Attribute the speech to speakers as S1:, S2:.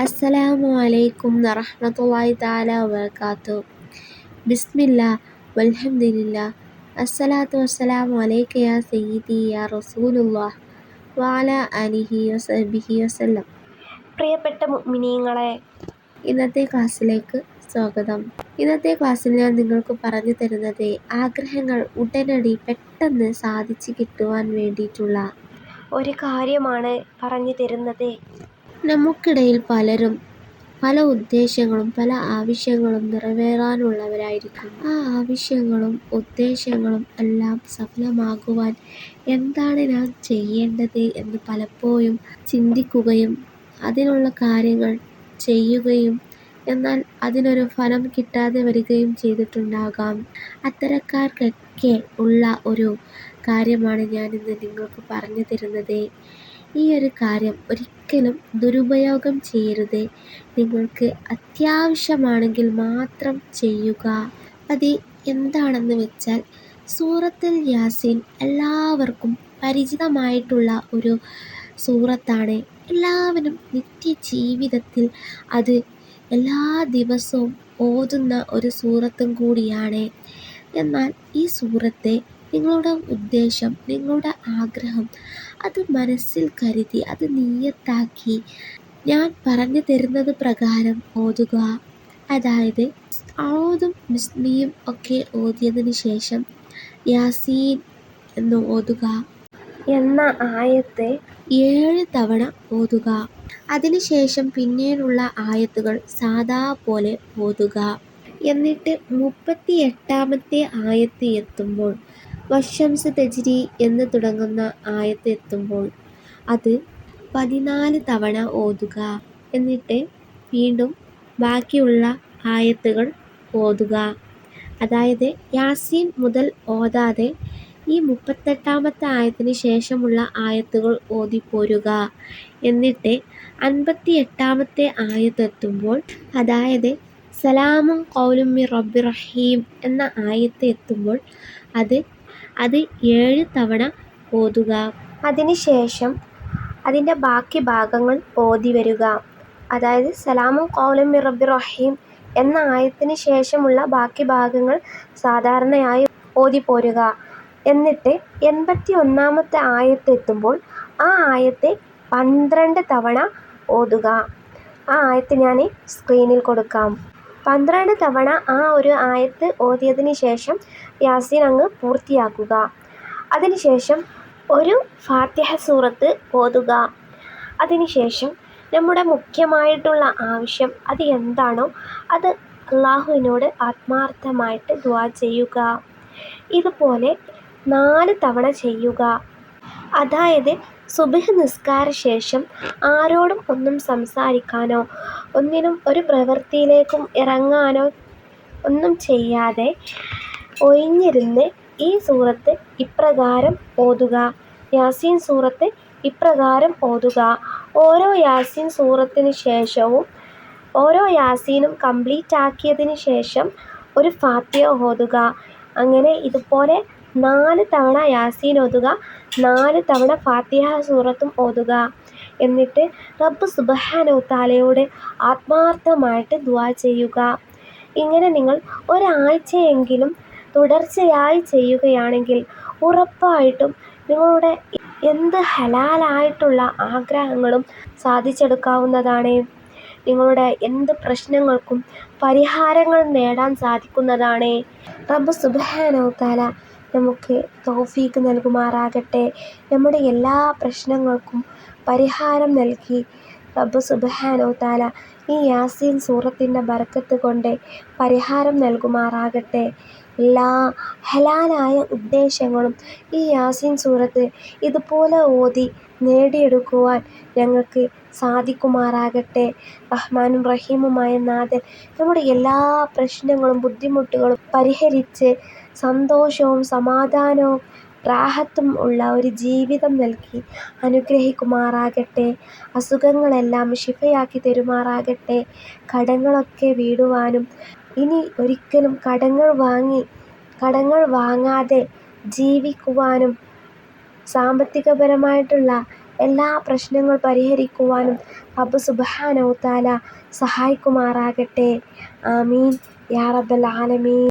S1: അസ്സലാമു അലൈക്കും വറഹ്മത്തുള്ളാഹി തആല വബറകാതുഹു. ബിസ്മില്ലാ വൽഹംദുലില്ലാ അസ്സലാത്തു വസ്സലാമു അലൈക യാ സയ്യിദി യാ റസൂലുള്ളാഹ് വഅലാ ആലിഹി വസഹ്ബിഹി വസല്ലം.
S2: പ്രിയപ്പെട്ട മുഅ്മിനീങ്ങളെ,
S1: ഇന്നത്തെ ക്ലാസ്സിലേക്ക് സ്വാഗതം. ഇന്നത്തെ ക്ലാസ്സിൽ ഞാൻ നിങ്ങൾക്ക് പറഞ്ഞു തരുന്നത് ആഗ്രഹങ്ങൾ ഉടനടി പെട്ടെന്ന് സാധിച്ചു കിട്ടുവാൻ വേണ്ടിയിട്ടുള്ള
S2: ഒരു കാര്യമാണ് പറഞ്ഞു തരുന്നത്.
S1: നമുക്കിടയിൽ പലരും പല ഉദ്ദേശങ്ങളും പല ആവശ്യങ്ങളും നിറവേറാനുള്ളവരായിരിക്കും. ആ ആവശ്യങ്ങളും ഉദ്ദേശങ്ങളും എല്ലാം സഫലമാകുവാൻ എന്താണ് ഞാൻ ചെയ്യേണ്ടത് എന്ന് പലപ്പോഴും ചിന്തിക്കുകയും അതിനുള്ള കാര്യങ്ങൾ ചെയ്യുകയും എന്നാൽ അതിനൊരു ഫലം കിട്ടാതെ വരികയും ചെയ്തിട്ടുണ്ടാകാം. അത്തരക്കാർക്കൊക്കെ ഉള്ള ഒരു കാര്യമാണ് ഞാനിന്ന് നിങ്ങൾക്ക് പറഞ്ഞു തരുന്നത്. ഈ ഒരു കാര്യം ഒരിക്കലും ദുരുപയോഗം ചെയ്യരുത്. നിങ്ങൾക്ക് അത്യാവശ്യമാണെങ്കിൽ മാത്രം ചെയ്യുക. അത് എന്താണെന്ന് വെച്ചാൽ, സൂറത്തുൽ യാസീൻ എല്ലാവർക്കും പരിചിതമായിട്ടുള്ള ഒരു സൂറത്താണ്. എല്ലാവരും നിത്യജീവിതത്തിൽ അത് എല്ലാ ദിവസവും ഓതുന്ന ഒരു സൂറത്തും കൂടിയാണ്. എന്നാൽ ഈ സൂറത്തെ നിങ്ങളുടെ ഉദ്ദേശം, നിങ്ങളുടെ ആഗ്രഹം അത് മനസ്സിൽ കരുതി അത് നിയ്യത്താക്കി ഞാൻ പറഞ്ഞു തരുന്നത് പ്രകാരം ഓതുക. അതായത് ഔദും ബിസ്മിയും ഒക്കെ ഓതിയതിന് ശേഷം യാസീൻ എന്ന് ഓതുക
S2: എന്ന ആയത്ത്
S1: 7 തവണ ഓതുക. അതിനുശേഷം പിന്നീടുള്ള ആയത്തുകൾ സാദാ പോലെ ഓതുക. എന്നിട്ട് 38-ാമത്തെ ആയത്ത് എത്തുമ്പോൾ, വശംസ് തജ്രി എന്ന് തുടങ്ങുന്ന ആയത്ത് എത്തുമ്പോൾ അത് 14 തവണ ഓതുക. എന്നിട്ട് വീണ്ടും ബാക്കിയുള്ള ആയത്തുകൾ ഓതുക. അതായത് യാസീൻ മുതൽ ഓതാതെ ഈ 38-ാമത്തെ ആയത്തിന് ശേഷമുള്ള ആയത്തുകൾ ഓതിപ്പോരുക. എന്നിട്ട് 58-ാമത്തെ ആയത്തെത്തുമ്പോൾ, അതായത് സലാമുൻ ഖൗലും മിർ റബ്ബിർ റഹീം എന്ന ആയത്ത് എത്തുമ്പോൾ അത് 7 തവണ ഓതുക.
S2: അതിനുശേഷം അതിൻ്റെ ബാക്കി ഭാഗങ്ങൾ ഓതി വരിക. അതായത് സലാമുൻ ഖൗലും മിർ റബ്ബിർ റഹീം എന്ന ആയത്തിന് ശേഷമുള്ള ബാക്കി ഭാഗങ്ങൾ സാധാരണയായി ഓതിപ്പോരുക. എന്നിട്ട് 81-ാമത്തെ ആയത്ത് എത്തുമ്പോൾ ആ ആയത്തെ 12 തവണ ഓതുക. ആ ആയത്ത് ഞാൻ സ്ക്രീനിൽ കൊടുക്കാം. 12 തവണ ആ ഒരു ആയത്ത് ഓതിയതിന് ശേഷം യാസീൻ അങ്ങ് പൂർത്തിയാക്കുക. അതിനുശേഷം ഒരു ഫാത്തിഹ സൂറത്ത് ഓതുക. അതിനുശേഷം നമ്മുടെ മുഖ്യമായിട്ടുള്ള ആവശ്യം അത് എന്താണോ അത് അള്ളാഹുവിനോട് ആത്മാർത്ഥമായിട്ട് ദുആ ചെയ്യുക. ഇതുപോലെ 4 തവണ ചെയ്യുക. അതായത് സുബ്ഹ് നിസ്കാര ശേഷം ആരോടും ഒന്നും സംസാരിക്കാനോ ഒന്നിനും ഒരു പ്രവൃത്തിയിലേക്കും ഇറങ്ങാനോ ഒന്നും ചെയ്യാതെ ഒഴിഞ്ഞിരുന്ന് ഈ സൂറത്ത് ഇപ്രകാരം ഓതുക. യാസീൻ സൂറത്ത് ഇപ്രകാരം ഓതുക. ഓരോ യാസീൻ സൂറത്തിന് ശേഷവും ഓരോ യാസീനും കംപ്ലീറ്റ് ആക്കിയതിന് ശേഷം ഒരു ഫാത്തിഹ ഓതുക. അങ്ങനെ ഇതുപോലെ 4 തവണ യാസീൻ ഓതുക, 4 തവണ ഫാത്തിഹ സൂറത്തും ഓതുക. എന്നിട്ട് റബ്ബ് സുബ്ഹാനഹു തആലയോട് ആത്മാർത്ഥമായിട്ട് ദുആ ചെയ്യുക. ഇങ്ങനെ നിങ്ങൾ ഒരാഴ്ചയെങ്കിലും തുടർച്ചയായി ചെയ്യുകയാണെങ്കിൽ ഉറപ്പായിട്ടും നിങ്ങളുടെ എന്ത് ഹലാലായിട്ടുള്ള ആഗ്രഹങ്ങളും സാധിച്ചെടുക്കാവുന്നതാണ്. നിങ്ങളുടെ എന്ത് പ്രശ്നങ്ങൾക്കും പരിഹാരങ്ങൾ നേടാൻ സാധിക്കുന്നതാണ്. റബ്ബ് സുബ്ഹാനഹു തആല നമുക്ക് തൗഫീഖ് നൽകുമാറാകട്ടെ. നമ്മുടെ എല്ലാ പ്രശ്നങ്ങൾക്കും പരിഹാരം നൽകി റബ്ബ് സുബ്ഹാനഹു തആല ഈ യാസീൻ സൂറത്തിൻ്റെ ബർക്കത്ത് കൊണ്ട് പരിഹാരം നൽകുമാറാകട്ടെ. എല്ലാ ഹലാലായ ഉദ്ദേശങ്ങളും ഈ യാസീൻ സൂറത്ത് ഇതുപോലെ ഓതി നേടിയെടുക്കുവാൻ ഞങ്ങൾക്ക് സാധിക്കുമാറാകട്ടെ. റഹ്മാനും റഹീമുമായ നാഥൻ നമ്മുടെ എല്ലാ പ്രശ്നങ്ങളും ബുദ്ധിമുട്ടുകളും പരിഹരിച്ച് സന്തോഷവും സമാധാനവും റാഹത്തും ഉള്ള ഒരു ജീവിതം നൽകി അനുഗ്രഹിക്കുമാറാകട്ടെ. അസുഖങ്ങളെല്ലാം ശിഫയാക്കി തരുമാറാകട്ടെ. കടങ്ങളൊക്കെ വീടുവാനും ഇനി ഒരിക്കലും കടങ്ങൾ വാങ്ങാതെ ജീവിക്കുവാനും സാമ്പത്തികപരമായിട്ടുള്ള എല്ലാ പ്രശ്നങ്ങൾ പരിഹരിക്കുവാനും റബ്ബ് സുബ്ഹാനഹു വ തആല സഹായിക്കുമാറാകട്ടെ. ആമീൻ യാ റബ്ബൽ ആലമീൻ.